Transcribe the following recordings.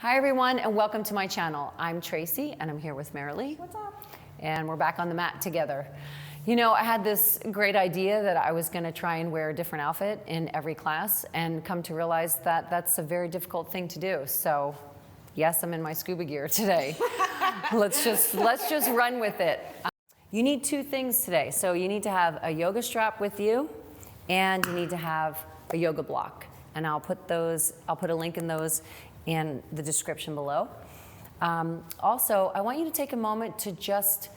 Hi everyone, and welcome to my channel. I'm Tracy and I'm here with Marilee. What's up? And we're back on the mat together. You know, I had this great idea that I was gonna try and wear a different outfit in every class and come to realize that that's a very difficult thing to do. So yes, I'm in my scuba gear today. let's just run with it. You need two things today. So you need to have a yoga strap with you and you need to have a yoga block. And I'll put a link in those in the description below. Also, I want you to take a moment to just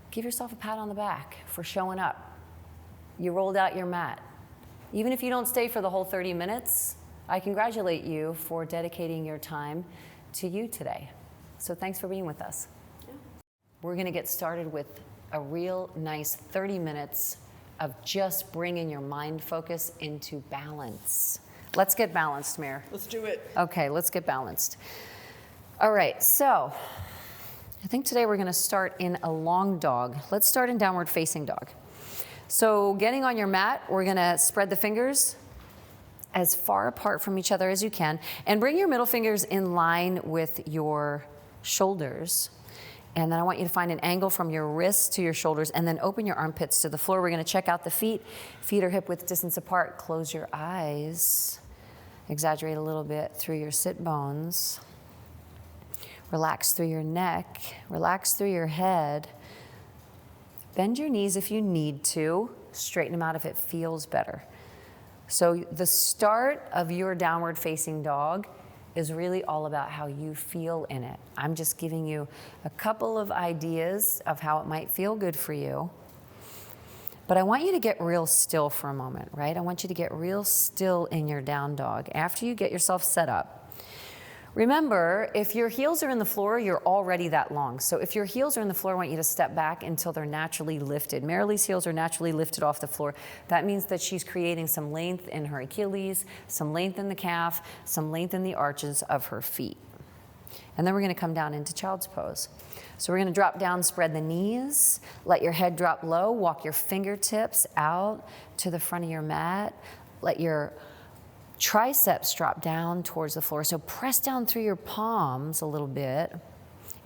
give yourself a pat on the back for showing up. You rolled out your mat. Even if you don't stay for the whole 30 minutes, I congratulate you for dedicating your time to you today. So thanks for being with us. Yeah. We're gonna get started with a real nice 30 minutes of just bringing your mind focus into balance. Let's get balanced, Mir. Let's do it. Okay, let's get balanced. All right, so I think today we're gonna start in a long dog. Let's start in downward facing dog. So getting on your mat, we're gonna spread the fingers as far apart from each other as you can and bring your middle fingers in line with your shoulders. And then I want you to find an angle from your wrists to your shoulders and then open your armpits to the floor. We're gonna check out the feet. Feet are hip width distance apart. Close your eyes. Exaggerate a little bit through your sit bones. Relax through your neck. Relax through your head. Bend your knees if you need to. Straighten them out if it feels better. So the start of your downward facing dog is really all about how you feel in it. I'm just giving you a couple of ideas of how it might feel good for you. But I want you to get real still for a moment, right? I want you to get real still in your down dog after you get yourself set up. Remember, if your heels are in the floor, you're already that long. So if your heels are in the floor, I want you to step back until they're naturally lifted. Marilee's heels are naturally lifted off the floor. That means that she's creating some length in her Achilles, some length in the calf, some length in the arches of her feet. And then we're gonna come down into child's pose. So we're gonna drop down, spread the knees, let your head drop low, walk your fingertips out to the front of your mat, let your triceps drop down towards the floor. So press down through your palms a little bit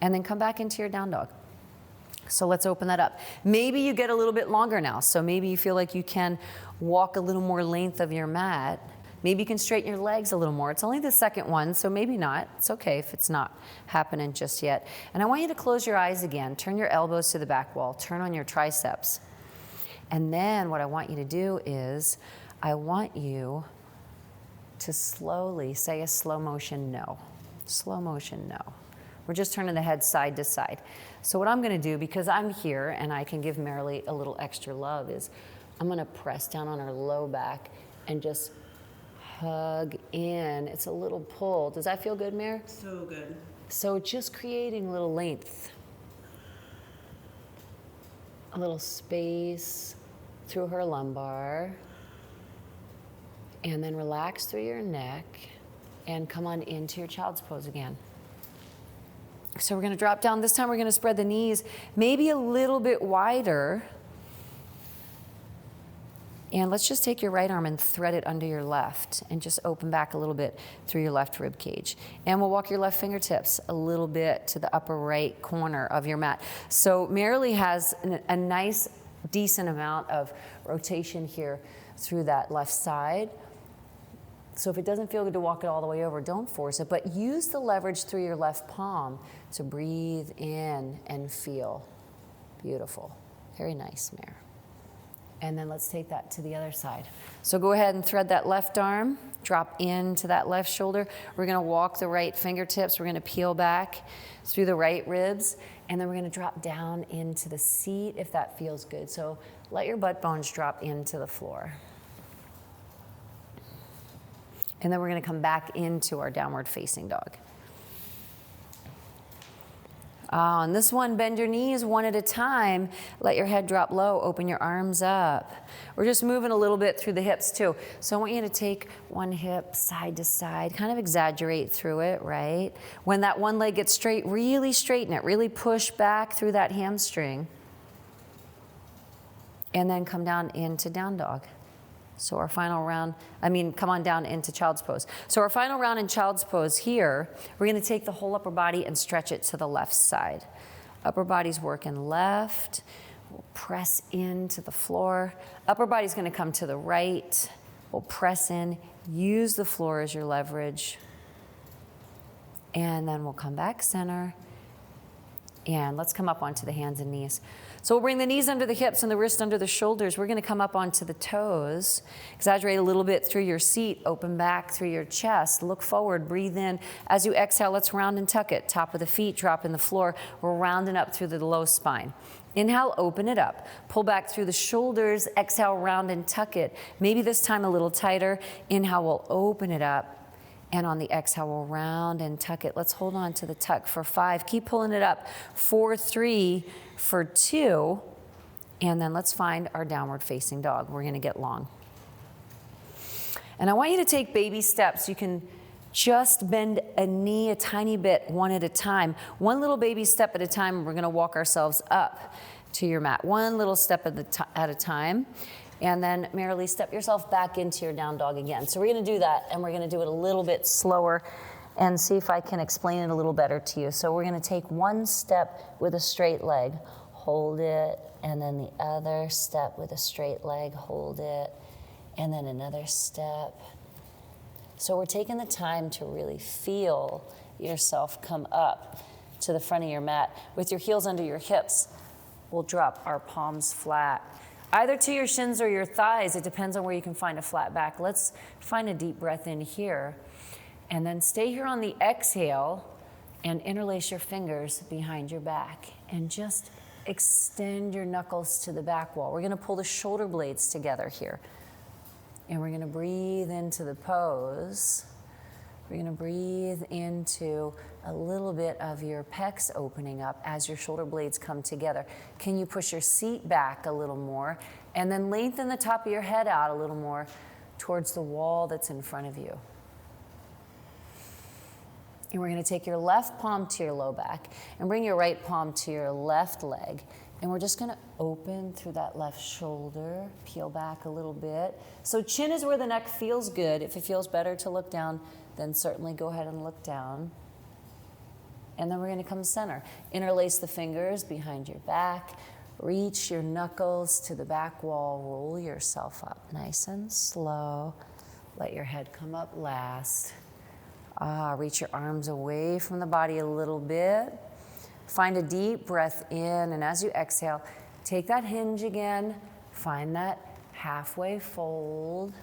and then come back into your down dog. So let's open that up. Maybe you get a little bit longer now. So maybe you feel like you can walk a little more length of your mat. Maybe you can straighten your legs a little more. It's only the second one, so maybe not. It's okay if it's not happening just yet. And I want you to close your eyes again. Turn your elbows to the back wall. Turn on your triceps. And then what I want you to do is I want you to slowly say a slow motion no. Slow motion no. We're just turning the head side to side. So what I'm gonna do, because I'm here and I can give Marilee a little extra love, is I'm gonna press down on her low back and just hug in. It's a little pull. Does that feel good, Mar? So good. So just creating a little length. A little space through her lumbar. And then relax through your neck and come on into your child's pose again. So we're gonna drop down. This time we're gonna spread the knees maybe a little bit wider. And let's just take your right arm and thread it under your left and just open back a little bit through your left rib cage. And we'll walk your left fingertips a little bit to the upper right corner of your mat. So Marilee has a nice, decent amount of rotation here through that left side. So if it doesn't feel good to walk it all the way over, don't force it, but use the leverage through your left palm to breathe in and feel. Beautiful. Very nice, Mare. And then let's take that to the other side. So go ahead and thread that left arm, drop into that left shoulder. We're gonna walk the right fingertips. We're gonna peel back through the right ribs, and then we're gonna drop down into the seat if that feels good. So let your butt bones drop into the floor. And then we're gonna come back into our downward facing dog. On this one, bend your knees one at a time. Let your head drop low, open your arms up. We're just moving a little bit through the hips too. So I want you to take one hip side to side, kind of exaggerate through it, right? When that one leg gets straight, really straighten it, really push back through that hamstring. And then come down into down dog. So our final round, come on down into child's pose. So our final round in child's pose here, we're gonna take the whole upper body and stretch it to the left side. Upper body's working left. We'll press into the floor. Upper body's gonna come to the right. We'll press in, use the floor as your leverage. And then we'll come back center. And let's come up onto the hands and knees. So we'll bring the knees under the hips and the wrist under the shoulders. We're gonna come up onto the toes. Exaggerate a little bit through your seat, open back through your chest, look forward, breathe in. As you exhale, let's round and tuck it. Top of the feet, drop in the floor. We're rounding up through the low spine. Inhale, open it up. Pull back through the shoulders, exhale, round and tuck it. Maybe this time a little tighter. Inhale, we'll open it up. And on the exhale, we'll round and tuck it. Let's hold on to the tuck for 5. Keep pulling it up. 4, 3, for 2. And then let's find our downward facing dog. We're gonna get long. And I want you to take baby steps. You can just bend a knee a tiny bit, one at a time. One little baby step at a time, and we're gonna walk ourselves up to your mat. One little step at a time. And then merrily step yourself back into your down dog again. So we're gonna do that, and we're gonna do it a little bit slower and see if I can explain it a little better to you. So we're gonna take one step with a straight leg, hold it, and then the other step with a straight leg, hold it, and then another step. So we're taking the time to really feel yourself come up to the front of your mat. With your heels under your hips, we'll drop our palms flat. Either to your shins or your thighs, it depends on where you can find a flat back. Let's find a deep breath in here. And then stay here on the exhale and interlace your fingers behind your back. And just extend your knuckles to the back wall. We're gonna pull the shoulder blades together here. And we're gonna breathe into the pose. We're gonna breathe into a little bit of your pecs opening up as your shoulder blades come together. Can you push your seat back a little more? And then lengthen the top of your head out a little more towards the wall that's in front of you. And we're gonna take your left palm to your low back and bring your right palm to your left leg. And we're just gonna open through that left shoulder, peel back a little bit. So chin is where the neck feels good. If it feels better to look down, then certainly go ahead and look down. And then we're gonna come center. Interlace the fingers behind your back. Reach your knuckles to the back wall. Roll yourself up nice and slow. Let your head come up last. Reach your arms away from the body a little bit. Find a deep breath in, and as you exhale, take that hinge again. Find that halfway fold.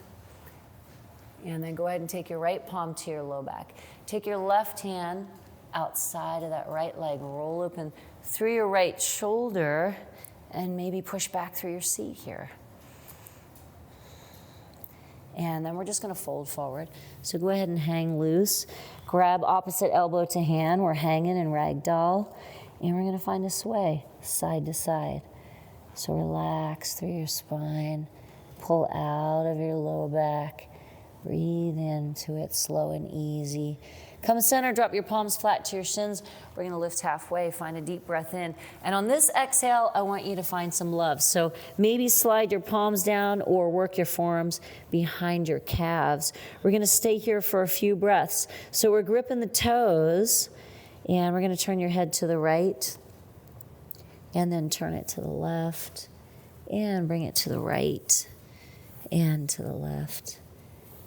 And then go ahead and take your right palm to your low back. Take your left hand outside of that right leg. Roll open through your right shoulder and maybe push back through your seat here. And then we're just gonna fold forward. So go ahead and hang loose. Grab opposite elbow to hand. We're hanging in ragdoll. And we're gonna find a sway side to side. So relax through your spine. Pull out of your low back. Breathe into it, slow and easy. Come center, drop your palms flat to your shins. We're gonna lift halfway, find a deep breath in. And on this exhale, I want you to find some love. So maybe slide your palms down or work your forearms behind your calves. We're gonna stay here for a few breaths. So we're gripping the toes, and we're gonna turn your head to the right, and then turn it to the left, and bring it to the right, and to the left.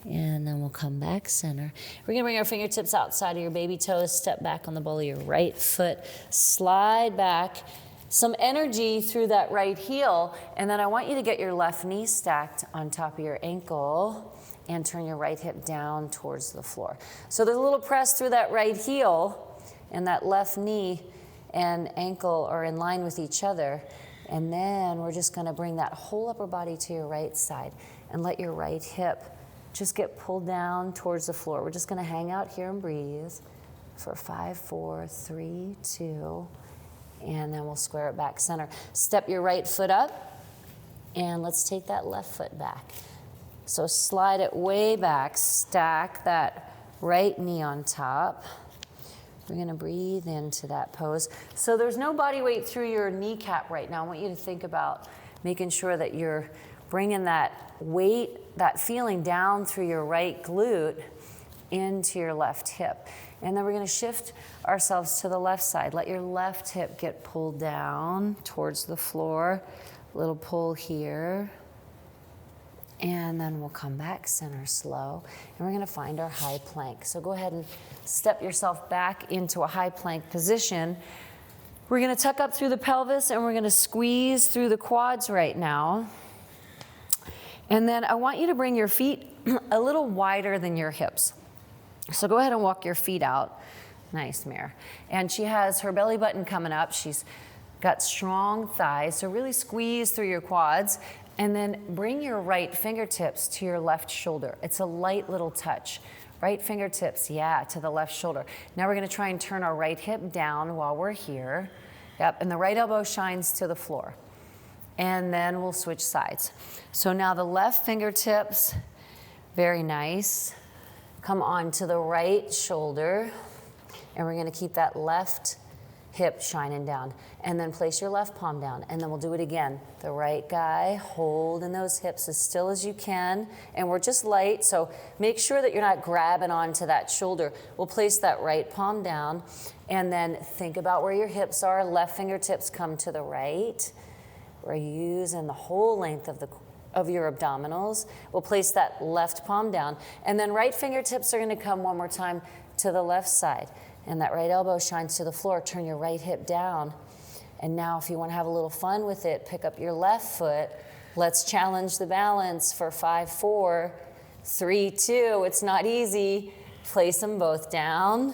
And then we'll come back center. We're gonna bring our fingertips outside of your baby toes, step back on the ball of your right foot, slide back, some energy through that right heel, and then I want you to get your left knee stacked on top of your ankle and turn your right hip down towards the floor. So there's a little press through that right heel, and that left knee and ankle are in line with each other. And then we're just gonna bring that whole upper body to your right side and let your right hip just get pulled down towards the floor. We're just gonna hang out here and breathe for 5, 4, 3, 2, and then we'll square it back center. Step your right foot up, and let's take that left foot back. So slide it way back, stack that right knee on top. We're gonna breathe into that pose. So there's no body weight through your kneecap right now. I want you to think about making sure that you're bringing that weight, that feeling down through your right glute into your left hip. And then we're going to shift ourselves to the left side. Let your left hip get pulled down towards the floor. Little pull here. And then we'll come back center slow. And we're going to find our high plank. So go ahead and step yourself back into a high plank position. We're going to tuck up through the pelvis and we're going to squeeze through the quads right now. And then I want you to bring your feet a little wider than your hips. So go ahead and walk your feet out. Nice, Mare. And she has her belly button coming up. She's got strong thighs. So really squeeze through your quads. And then bring your right fingertips to your left shoulder. It's a light little touch. Right fingertips, yeah, to the left shoulder. Now we're going to try and turn our right hip down while we're here. Yep, and the right elbow shines to the floor. And then we'll switch sides. So now the left fingertips, very nice. Come on to the right shoulder. And we're going to keep that left hip shining down. And then place your left palm down. And then we'll do it again. The right guy, holding those hips as still as you can. And we're just light, so make sure that you're not grabbing onto that shoulder. We'll place that right palm down. And then think about where your hips are. Left fingertips come to the right. We're using the whole length of your abdominals. We'll place that left palm down. And then right fingertips are going to come one more time to the left side. And that right elbow shines to the floor. Turn your right hip down. And now if you want to have a little fun with it, pick up your left foot. Let's challenge the balance for 5, 4, 3, 2. It's not easy. Place them both down.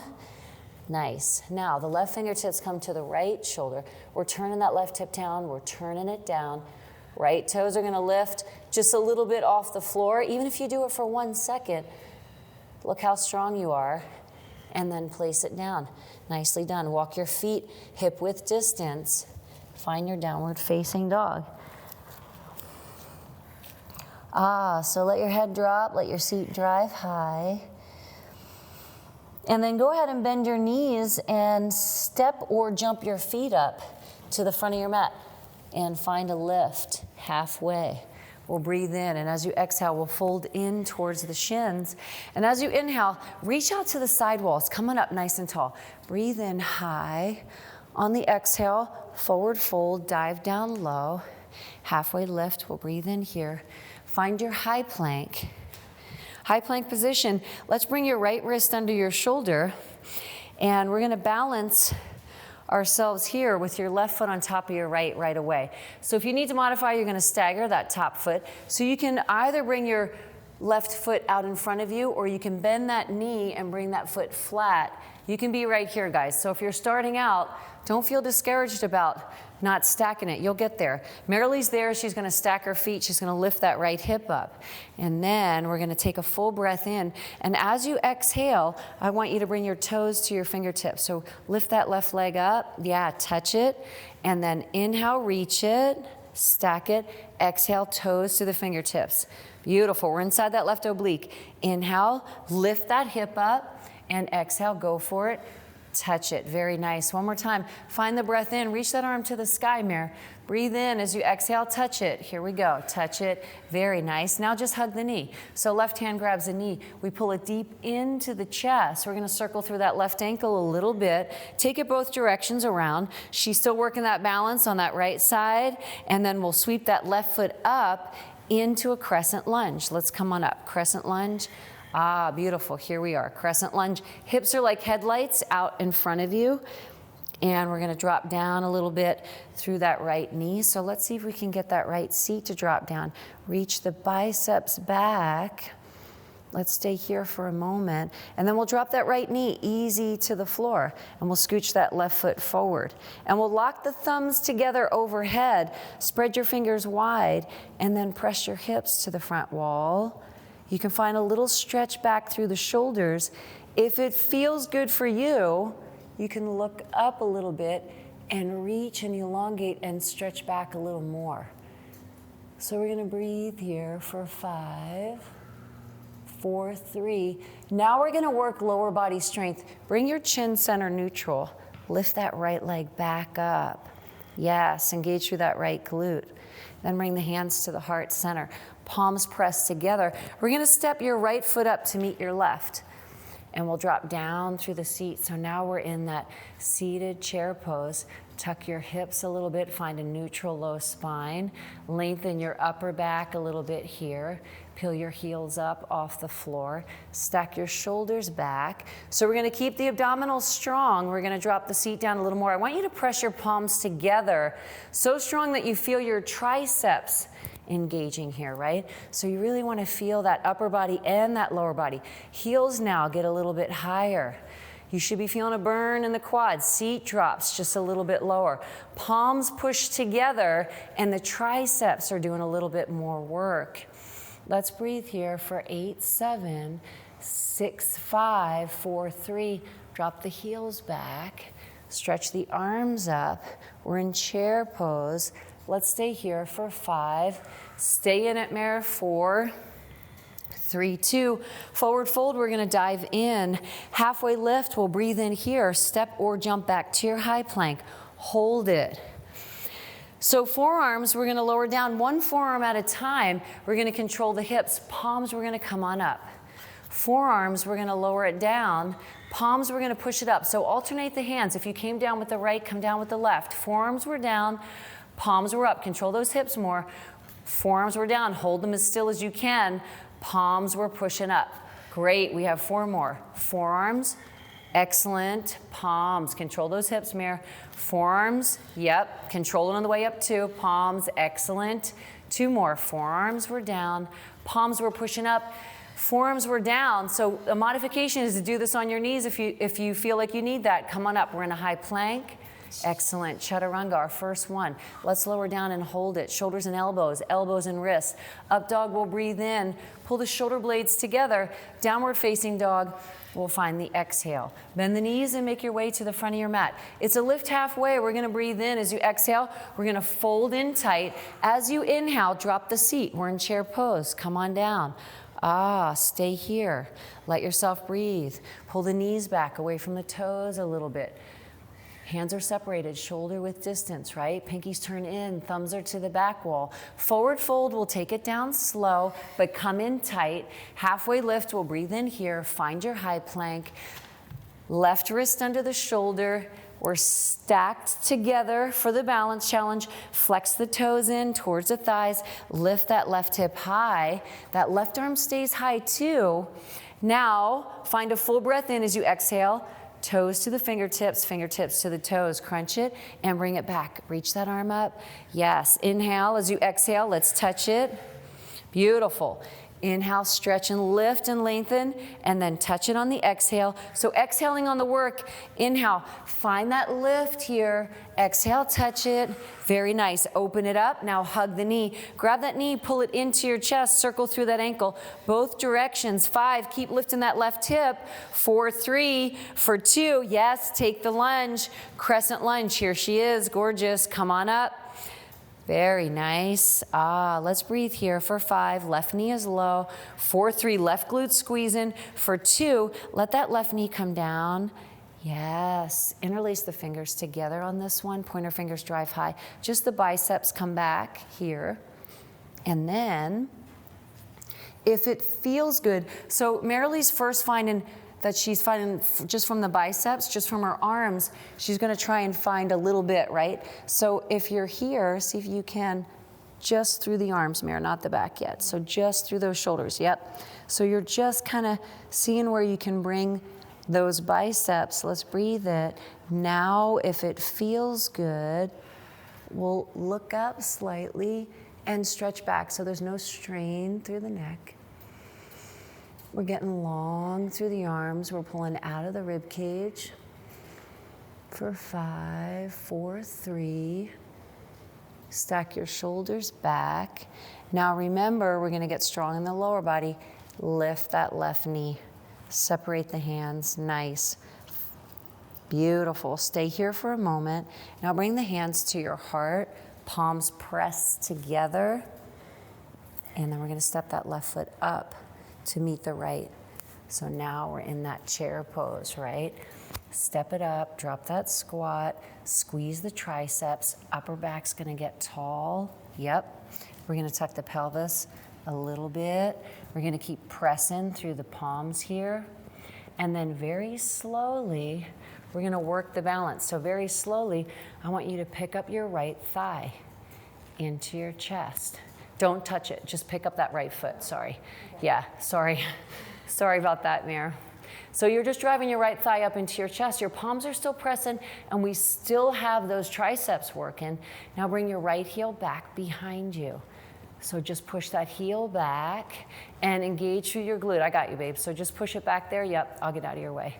Nice. Now the left fingertips come to the right shoulder. We're turning that left hip down. We're turning it down. Right toes are going to lift just a little bit off the floor. Even if you do it for 1 second, look how strong you are. And then place it down. Nicely done. Walk your feet hip width distance. Find your downward facing dog. So let your head drop, let your seat drive high. And then go ahead and bend your knees and step or jump your feet up to the front of your mat and find a lift halfway. We'll breathe in, and as you exhale, we'll fold in towards the shins. And as you inhale, reach out to the side walls, coming up nice and tall. Breathe in high. On the exhale, forward fold, dive down low. Halfway lift, we'll breathe in here. Find your high plank. High plank position. Let's bring your right wrist under your shoulder, and we're going to balance ourselves here with your left foot on top of your right away. So if you need to modify, you're going to stagger that top foot. So you can either bring your left foot out in front of you, or you can bend that knee and bring that foot flat. You can be right here, guys. So if you're starting out, don't feel discouraged about not stacking it. You'll get there. Marilee's there. She's going to stack her feet. She's going to lift that right hip up. And then we're going to take a full breath in. And as you exhale, I want you to bring your toes to your fingertips. So lift that left leg up. Yeah, touch it. And then inhale, reach it, stack it. Exhale, toes to the fingertips. Beautiful. We're inside that left oblique. Inhale, lift that hip up. And exhale, go for it. Touch it. Very nice. One more time. Find the breath in. Reach that arm to the sky, Mare. Breathe in. As you exhale, touch it. Here we go. Touch it. Very nice. Now just hug the knee. So left hand grabs the knee. We pull it deep into the chest. We're going to circle through that left ankle a little bit. Take it both directions around. She's still working that balance on that right side. And then we'll sweep that left foot up into a crescent lunge. Let's come on up. Crescent lunge. Beautiful. Here we are. Crescent lunge. Hips are like headlights out in front of you. And we're going to drop down a little bit through that right knee. So let's see if we can get that right seat to drop down. Reach the biceps back. Let's stay here for a moment. And then we'll drop that right knee easy to the floor. And we'll scooch that left foot forward. And we'll lock the thumbs together overhead. Spread your fingers wide. And then press your hips to the front wall. You can find a little stretch back through the shoulders. If it feels good for you, you can look up a little bit and reach and elongate and stretch back a little more. So we're going to breathe here for 5, 4, 3. Now we're going to work lower body strength. Bring your chin center neutral. Lift that right leg back up. Yes, engage through that right glute. Then bring the hands to the heart center. Palms pressed together. We're gonna step your right foot up to meet your left. And we'll drop down through the seat. So now we're in that seated chair pose. Tuck your hips a little bit, find a neutral low spine. Lengthen your upper back a little bit here. Peel your heels up off the floor. Stack your shoulders back. So we're gonna keep the abdominals strong. We're gonna drop the seat down a little more. I want you to press your palms together so strong that you feel your triceps engaging here, right? So you really want to feel that upper body and that lower body. Heels now get a little bit higher. You should be feeling a burn in the quads. Seat drops just a little bit lower. Palms push together and the triceps are doing a little bit more work. Let's breathe here for 8, 7, 6, 5, 4, 3. Drop the heels back. Stretch the arms up. We're in chair pose. Let's stay here for 5. Stay in at mirror 4. 3, 2. Forward fold, we're gonna dive in. Halfway lift, we'll breathe in here. Step or jump back to your high plank. Hold it. So forearms, we're gonna lower down one forearm at a time. We're gonna control the hips. Palms, we're gonna come on up. Forearms, we're gonna lower it down. Palms, we're gonna push it up. So alternate the hands. If you came down with the right, come down with the left. Forearms were down. Palms were up. Control those hips more. Forearms were down. Hold them as still as you can. Palms were pushing up. Great. We have 4 more. Forearms. Excellent. Palms. Control those hips, Mir. Forearms. Yep. Control it on the way up too. Palms. Excellent. 2 more. Forearms were down. Palms were pushing up. Forearms were down. So a modification is to do this on your knees if you feel like you need that. Come on up. We're in a high plank. Excellent. Chaturanga, our first one. Let's lower down and hold it. Shoulders and elbows, elbows and wrists. Up dog, we'll breathe in. Pull the shoulder blades together. Downward facing dog, we'll find the exhale. Bend the knees and make your way to the front of your mat. It's a lift halfway. We're going to breathe in. As you exhale, we're going to fold in tight. As you inhale, drop the seat. We're in chair pose. Come on down. Stay here. Let yourself breathe. Pull the knees back away from the toes a little bit. Hands are separated, shoulder width distance, right? Pinkies turn in, thumbs are to the back wall. Forward fold, we'll take it down slow, but come in tight. Halfway lift, we'll breathe in here, find your high plank. Left wrist under the shoulder. We're stacked together for the balance challenge. Flex the toes in towards the thighs. Lift that left hip high. That left arm stays high too. Now, find a full breath in as you exhale. Toes to the fingertips, fingertips to the toes. Crunch it and bring it back. Reach that arm up. Yes, inhale as you exhale. Let's touch it. Beautiful. Inhale, stretch and lift and lengthen, and then touch it on the exhale. So exhaling on the work, inhale, find that lift here. Exhale, touch it. Very nice. Open it up. Now hug the knee. Grab that knee, pull it into your chest, circle through that ankle. Both directions. 5, keep lifting that left hip. 4, 3, for 2. Yes, take the lunge. Crescent lunge. Here she is. Gorgeous. Come on up. Very nice. Let's breathe here for 5. Left knee is low. 4, 3, left glute squeezing. For 2, let that left knee come down. Yes. Interlace the fingers together on this one. Pointer fingers drive high. Just the biceps come back here. And then, if it feels good, so Marilee's first finding that she's finding just from the biceps, just from her arms, she's gonna try and find a little bit, right? So if you're here, see if you can, just through the arms, Mare, not the back yet. So just through those shoulders, yep. So you're just kind of seeing where you can bring those biceps. Let's breathe it. Now, if it feels good, we'll look up slightly and stretch back so there's no strain through the neck. We're getting long through the arms. We're pulling out of the rib cage. For 5, 4, 3. Stack your shoulders back. Now remember, we're gonna get strong in the lower body. Lift that left knee. Separate the hands, nice. Beautiful, stay here for a moment. Now bring the hands to your heart, palms pressed together. And then we're gonna step that left foot up to meet the right. So now we're in that chair pose, right? Step it up, drop that squat, squeeze the triceps, upper back's gonna get tall. Yep. We're gonna tuck the pelvis a little bit. We're gonna keep pressing through the palms here. And then very slowly, we're gonna work the balance. So very slowly, I want you to pick up your right thigh into your chest. Don't touch it, just pick up that right foot, sorry. Yeah, sorry. Sorry about that, Mir. So you're just driving your right thigh up into your chest. Your palms are still pressing, and we still have those triceps working. Now bring your right heel back behind you. So just push that heel back and engage through your glute. I got you, babe. So just push it back there. Yep, I'll get out of your way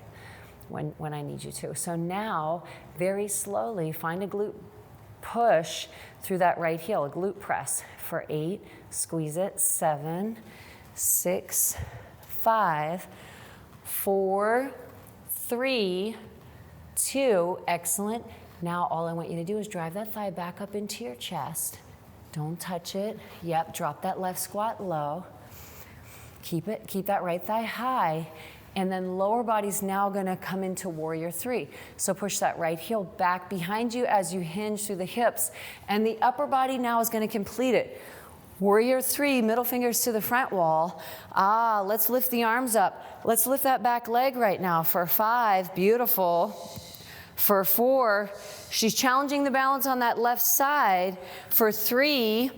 when I need you to. So now, very slowly, find a glute push through that right heel, a glute press for 8, squeeze it, 7, 6, 5, 4, 3, 2, excellent. Now all I want you to do is drive that thigh back up into your chest. Don't touch it. Yep, drop that left squat low. Keep that right thigh high. And then lower body's now gonna come into warrior 3. So push that right heel back behind you as you hinge through the hips. And the upper body now is gonna complete it. Warrior 3, middle fingers to the front wall. Let's lift the arms up. Let's lift that back leg right now for 5, beautiful. For 4, she's challenging the balance on that left side. For 3,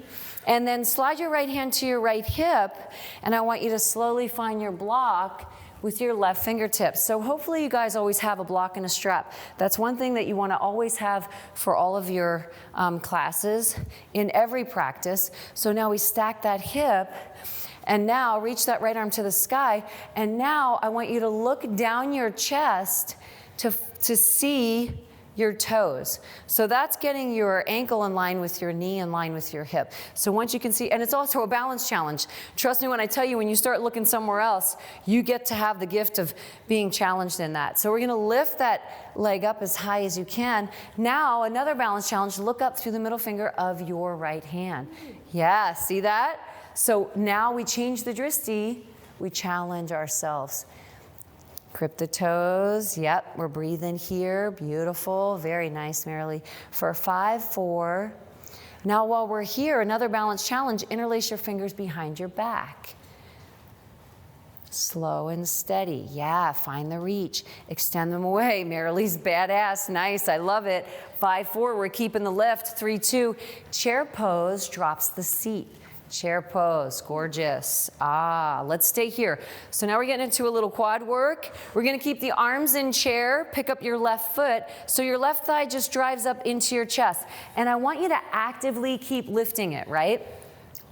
and then slide your right hand to your right hip, and I want you to slowly find your block with your left fingertips. So hopefully you guys always have a block and a strap. That's one thing that you want to always have for all of your classes in every practice. So now we stack that hip, and now reach that right arm to the sky, and now I want you to look down your chest to see your toes. So that's getting your ankle in line with your knee, in line with your hip. So once you can see, and it's also a balance challenge. Trust me when I tell you, when you start looking somewhere else, you get to have the gift of being challenged in that. So we're gonna lift that leg up as high as you can. Now, another balance challenge, look up through the middle finger of your right hand. Yeah, see that? So now we change the dristi, we challenge ourselves. Grip the toes, yep, we're breathing here, beautiful, very nice, Marilee. For 5, 4. Now while we're here, another balance challenge, interlace your fingers behind your back. Slow and steady, yeah, find the reach. Extend them away, Marilee's badass, nice, I love it. 5, 4, we're keeping the lift. 3, 2, chair pose drops the seat. Chair pose, gorgeous. Let's stay here. So now we're getting into a little quad work. We're gonna keep the arms in chair, pick up your left foot, so your left thigh just drives up into your chest. And I want you to actively keep lifting it, right?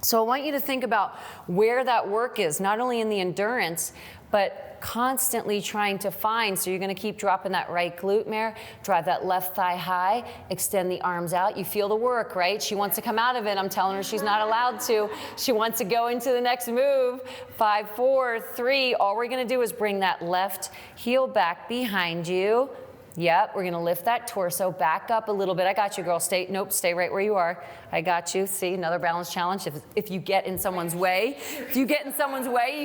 So I want you to think about where that work is, not only in the endurance, but constantly trying to find. So you're gonna keep dropping that right glute, Mare, drive that left thigh high, extend the arms out. You feel the work, right? She wants to come out of it. I'm telling her she's not allowed to. She wants to go into the next move. 5, 4, 3. All we're gonna do is bring that left heel back behind you. Yep, we're gonna lift that torso back up a little bit. I got you, girl. Stay right where you are. I got you. See, another balance challenge. If you get in someone's way, you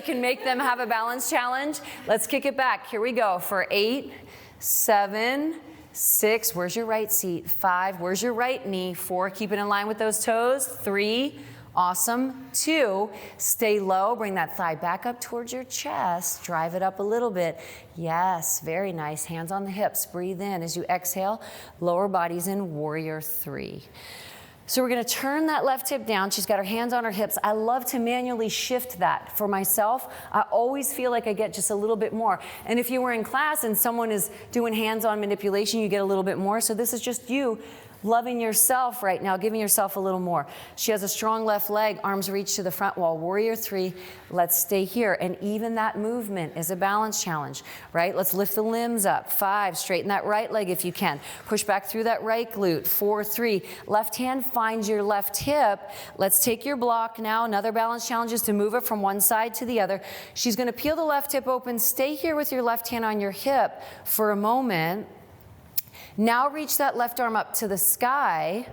can make them have a balance challenge. Let's kick it back. Here we go for 8, 7, 6. Where's your right seat? 5. Where's your right knee? 4. Keep it in line with those toes. 3. Awesome. 2, stay low, bring that thigh back up towards your chest, drive it up a little bit. Yes, very nice. Hands on the hips, breathe in. As you exhale, lower body's in warrior 3. So we're gonna turn that left hip down. She's got her hands on her hips. I love to manually shift that. For myself, I always feel like I get just a little bit more. And if you were in class and someone is doing hands-on manipulation, you get a little bit more. So this is just you loving yourself right now, giving yourself a little more. She has a strong left leg, arms reach to the front wall. Warrior 3, let's stay here. And even that movement is a balance challenge, right? Let's lift the limbs up. 5, straighten that right leg if you can. Push back through that right glute. 4, 3, left hand finds your left hip. Let's take your block now. Another balance challenge is to move it from one side to the other. She's gonna peel the left hip open. Stay here with your left hand on your hip for a moment. Now reach that left arm up to the sky.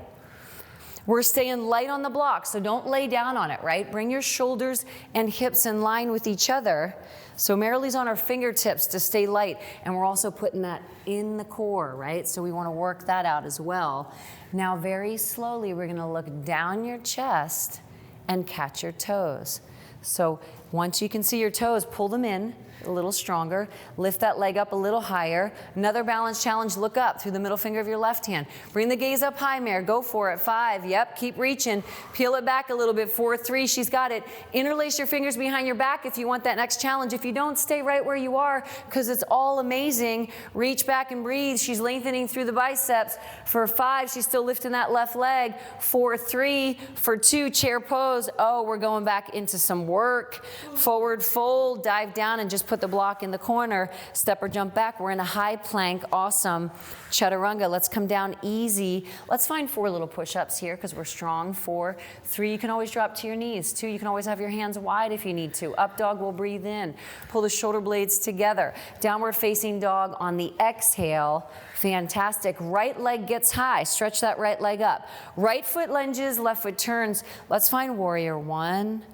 We're staying light on the block, so don't lay down on it, right? Bring your shoulders and hips in line with each other. So Marilee's on her fingertips to stay light, and we're also putting that in the core, right? So we want to work that out as well. Now very slowly, we're going to look down your chest and catch your toes. So once you can see your toes, pull them in a little stronger. Lift that leg up a little higher. Another balance challenge, look up through the middle finger of your left hand. Bring the gaze up high, Mare. Go for it. 5, yep, keep reaching. Peel it back a little bit. 4, 3, she's got it. Interlace your fingers behind your back if you want that next challenge. If you don't, stay right where you are because it's all amazing. Reach back and breathe. She's lengthening through the biceps. For 5, she's still lifting that left leg. 4, 3, for 2, chair pose. Oh, we're going back into some work. Forward fold, dive down and just put the block in the corner. Step or jump back. We're in a high plank. Awesome. Chaturanga. Let's come down easy. Let's find 4 little push-ups here because we're strong. 4, 3, you can always drop to your knees. 2, you can always have your hands wide if you need to. Up dog, we'll breathe in. Pull the shoulder blades together. Downward facing dog on the exhale. Fantastic. Right leg gets high. Stretch that right leg up. Right foot lunges, left foot turns. Let's find warrior 1.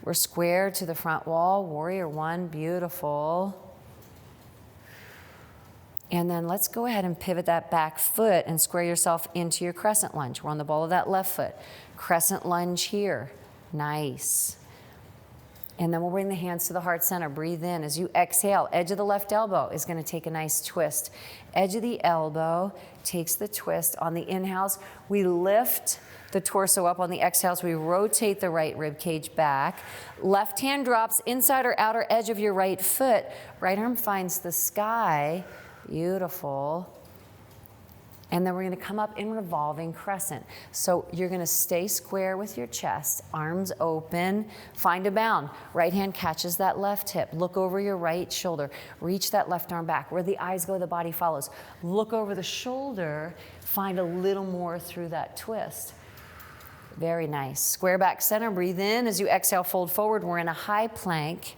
We're square to the front wall. Warrior 1, beautiful. And then let's go ahead and pivot that back foot and square yourself into your crescent lunge. We're on the ball of that left foot. Crescent lunge here. Nice. And then we'll bring the hands to the heart center. Breathe in. As you exhale, edge of the left elbow is going to take a nice twist. Edge of the elbow takes the twist. On the inhales, we lift the torso up. On the exhales, we rotate the right rib cage back. Left hand drops inside or outer edge of your right foot. Right arm finds the sky. Beautiful. And then we're going to come up in revolving crescent. So you're going to stay square with your chest, arms open, find a bound. Right hand catches that left hip. Look over your right shoulder. Reach that left arm back. Where the eyes go, the body follows. Look over the shoulder. Find a little more through that twist. Very nice. Square back center. Breathe in. As you exhale, fold forward. We're in a high plank.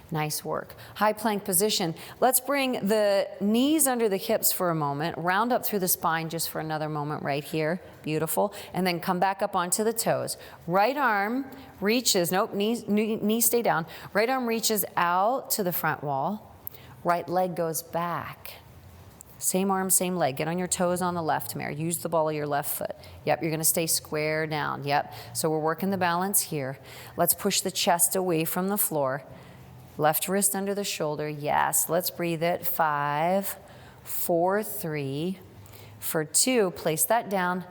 Nice work. High plank position. Let's bring the knees under the hips for a moment. Round up through the spine just for another moment right here. Beautiful. And then come back up onto the toes. Right arm reaches, nope, knees stay down. Right arm reaches out to the front wall. Right leg goes back. Same arm, same leg. Get on your toes on the left, Mare. Use the ball of your left foot. Yep, you're going to stay square down. Yep. So we're working the balance here. Let's push the chest away from the floor. Left wrist under the shoulder. Yes. Let's breathe it. 5, 4, 3. For 2, place that down.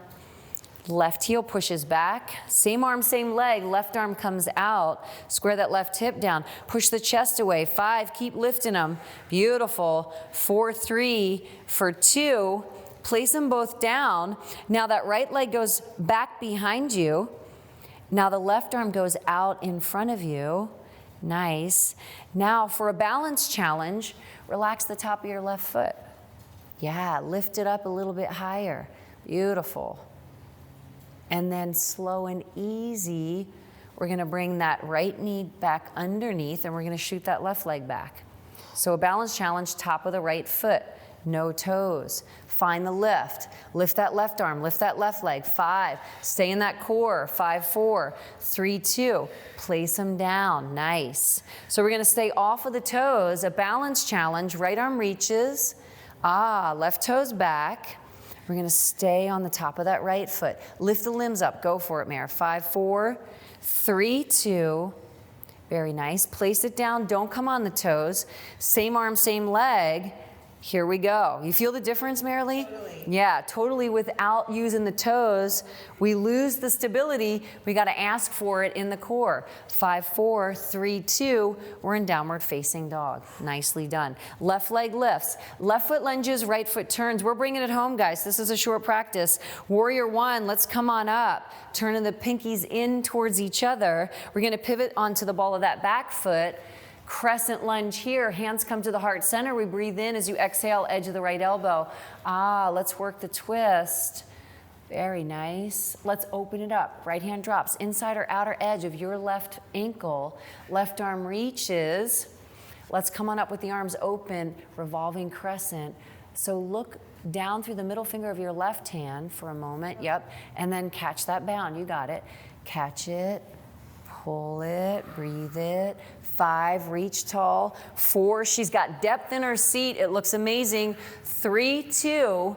Left heel pushes back. Same arm, same leg. Left arm comes out. Square that left hip down. Push the chest away. 5, keep lifting them. Beautiful. 4, 3. For 2, place them both down. Now that right leg goes back behind you. Now the left arm goes out in front of you. Nice. Now for a balance challenge, relax the top of your left foot. Yeah, lift it up a little bit higher. Beautiful. And then slow and easy, we're going to bring that right knee back underneath and we're going to shoot that left leg back. So a balance challenge, top of the right foot, no toes. Find the lift. Lift that left arm, lift that left leg. 5, stay in that core. 5, 4, 3, 2. Place them down. Nice. So we're going to stay off of the toes. A balance challenge. Right arm reaches. Left toes back. We're going to stay on the top of that right foot. Lift the limbs up. Go for it, Mare. 5, 4, 3, 2. Very nice. Place it down. Don't come on the toes. Same arm, same leg. Here we go. You feel the difference, Marilee? Totally. Yeah, totally. Without using the toes, we lose the stability. We got to ask for it in the core. 5, 4, 3, 2. We're in downward facing dog. Nicely done. Left leg lifts. Left foot lunges, right foot turns. We're bringing it home, guys. This is a short practice. Warrior 1, let's come on up. Turning the pinkies in towards each other. We're going to pivot onto the ball of that back foot. Crescent lunge here. Hands come to the heart center. We breathe in as you exhale, edge of the right elbow. Let's work the twist. Very nice. Let's open it up. Right hand drops inside or outer edge of your left ankle. Left arm reaches. Let's come on up with the arms open, revolving crescent. So look down through the middle finger of your left hand for a moment. Yep. And then catch that bound. You got it. Catch it. Pull it. Breathe it. 5, reach tall. 4, she's got depth in her seat. It looks amazing. 3, 2,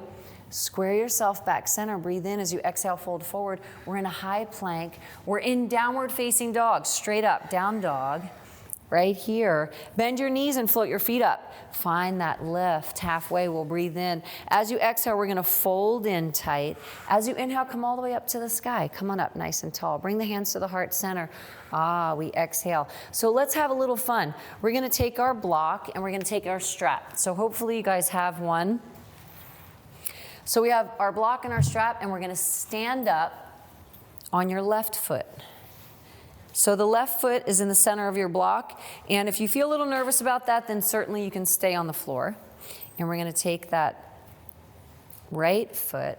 square yourself back center. Breathe in as you exhale, fold forward. We're in a high plank. We're in downward facing dog. Straight up, down dog. Right here. Bend your knees and float your feet up. Find that lift. Halfway, we'll breathe in. As you exhale, we're going to fold in tight. As you inhale, come all the way up to the sky. Come on up nice and tall. Bring the hands to the heart center. We exhale. So let's have a little fun. We're going to take our block and we're going to take our strap. So hopefully you guys have one. So we have our block and our strap, and we're going to stand up on your left foot. So the left foot is in the center of your block, and if you feel a little nervous about that, then certainly you can stay on the floor. And we're going to take that right foot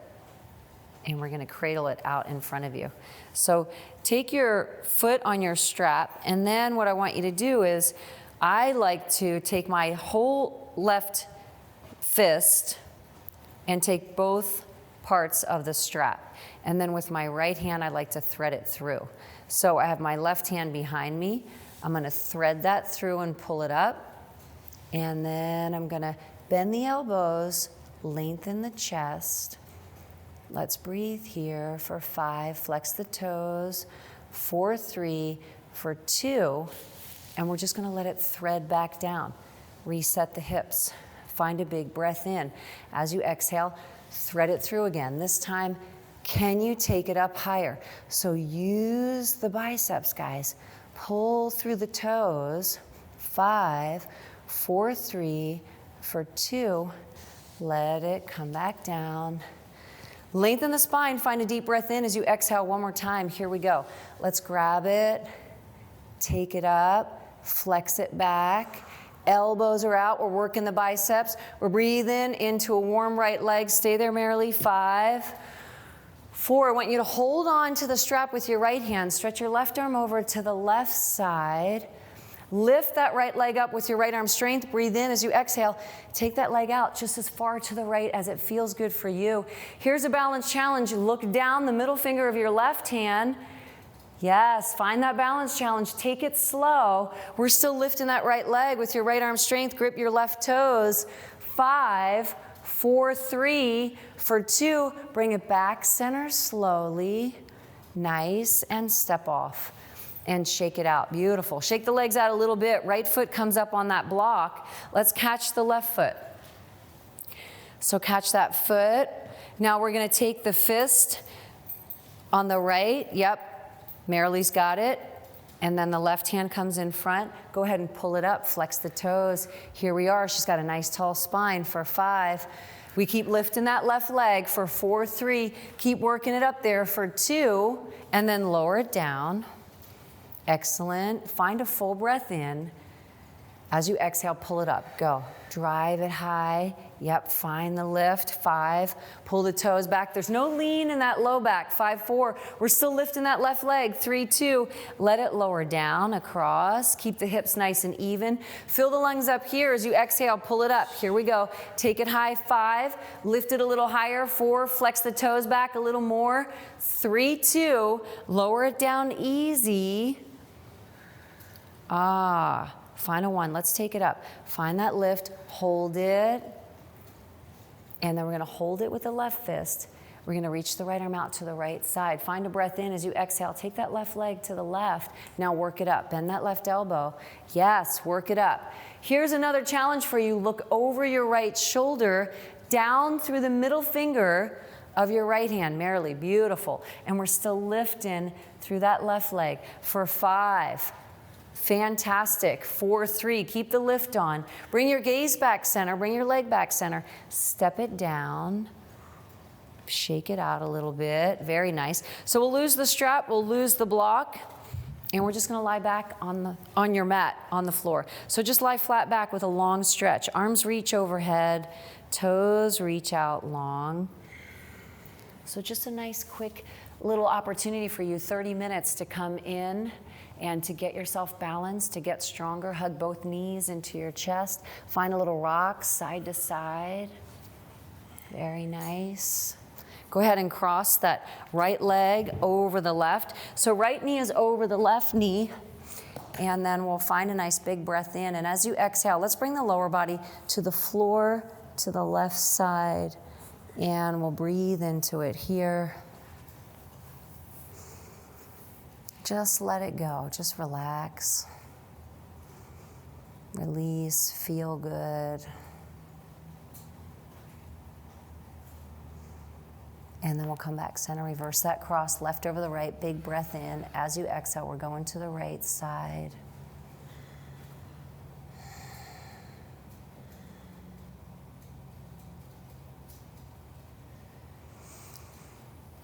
and we're going to cradle it out in front of you. So take your foot on your strap, and then what I want you to do is, I like to take my whole left fist and take both parts of the strap. And then with my right hand, I like to thread it through. So I have my left hand behind me. I'm going to thread that through and pull it up. And then I'm going to bend the elbows, lengthen the chest. Let's breathe here for 5. Flex the toes. 4, 3, for 2. And we're just going to let it thread back down. Reset the hips. Find a big breath in. As you exhale, thread it through again. This time, can you take it up higher? So use the biceps, guys. Pull through the toes. 5, 4, 3, for 2. Let it come back down. Lengthen the spine. Find a deep breath in as you exhale one more time. Here we go. Let's grab it. Take it up. Flex it back. Elbows are out. We're working the biceps. We're breathing into a warm right leg. Stay there merrily. 5, 4, I want you to hold on to the strap with your right hand. Stretch your left arm over to the left side. Lift that right leg up with your right arm strength. Breathe in as you exhale. Take that leg out just as far to the right as it feels good for you. Here's a balance challenge. Look down the middle finger of your left hand. Yes, find that balance challenge. Take it slow. We're still lifting that right leg with your right arm strength. Grip your left toes. 5, 4, 3, for 2. Bring it back center slowly. Nice, and step off. And shake it out. Beautiful. Shake the legs out a little bit. Right foot comes up on that block. Let's catch the left foot. So catch that foot. Now we're going to take the fist on the right. Yep. Marilee's got it. And then the left hand comes in front. Go ahead and pull it up. Flex the toes. Here we are. She's got a nice tall spine for 5. We keep lifting that left leg for 4, 3. Keep working it up there for 2. And then lower it down. Excellent. Find a full breath in. As you exhale, pull it up. Go. Drive it high. Yep, find the lift. 5, pull the toes back. There's no lean in that low back. 5, 4, we're still lifting that left leg. 3, 2, let it lower down across. Keep the hips nice and even. Fill the lungs up here. As you exhale, pull it up. Here we go. Take it high. 5, lift it a little higher. 4, flex the toes back a little more. 3, 2, lower it down easy. Final one. Let's take it up. Find that lift. Hold it. And then we're going to hold it with the left fist. We're going to reach the right arm out to the right side. Find a breath in as you exhale. Take that left leg to the left. Now work it up. Bend that left elbow. Yes, work it up. Here's another challenge for you. Look over your right shoulder, down through the middle finger of your right hand. Merrily. Beautiful. And we're still lifting through that left leg for 5. Fantastic. 4, 3, keep the lift on. Bring your gaze back center, bring your leg back center. Step it down. Shake it out a little bit. Very nice. So we'll lose the strap, we'll lose the block, and we're just gonna lie back on your mat, on the floor. So just lie flat back with a long stretch. Arms reach overhead, toes reach out long. So just a nice quick little opportunity for you, 30 minutes to come in and to get yourself balanced, to get stronger. Hug both knees into your chest. Find a little rock side to side. Very nice. Go ahead and cross that right leg over the left. So right knee is over the left knee. And then we'll find a nice big breath in. And as you exhale, let's bring the lower body to the floor, to the left side. And we'll breathe into it here. Just let it go. Just relax. Release. Feel good. And then we'll come back center, reverse that cross, left over the right, big breath in. As you exhale, we're going to the right side.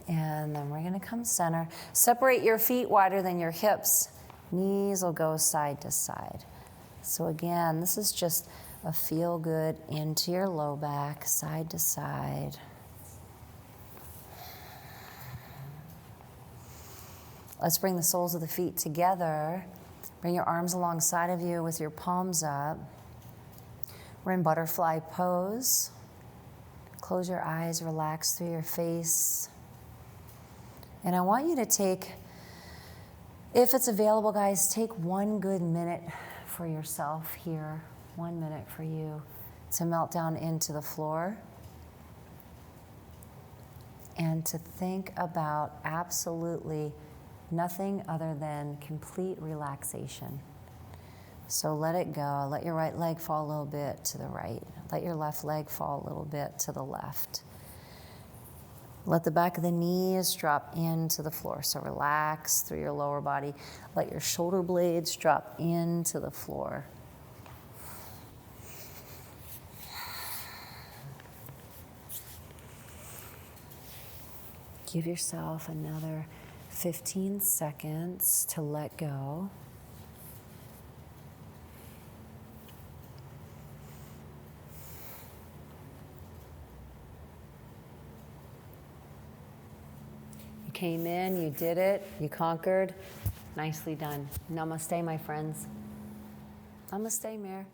And then we're gonna come center. Separate your feet wider than your hips. Knees will go side to side. So again, this is just a feel good into your low back, side to side. Let's bring the soles of the feet together. Bring your arms alongside of you with your palms up. We're in butterfly pose. Close your eyes, relax through your face. And I want you to take, if it's available, guys, take 1 good minute for yourself here. 1 minute for you to melt down into the floor. And to think about absolutely nothing other than complete relaxation. So let it go. Let your right leg fall a little bit to the right. Let your left leg fall a little bit to the left. Let the back of the knees drop into the floor. So relax through your lower body. Let your shoulder blades drop into the floor. Give yourself another 15 seconds to let go. You came in, you did it, you conquered. Nicely done. Namaste, my friends. Namaste, Mir.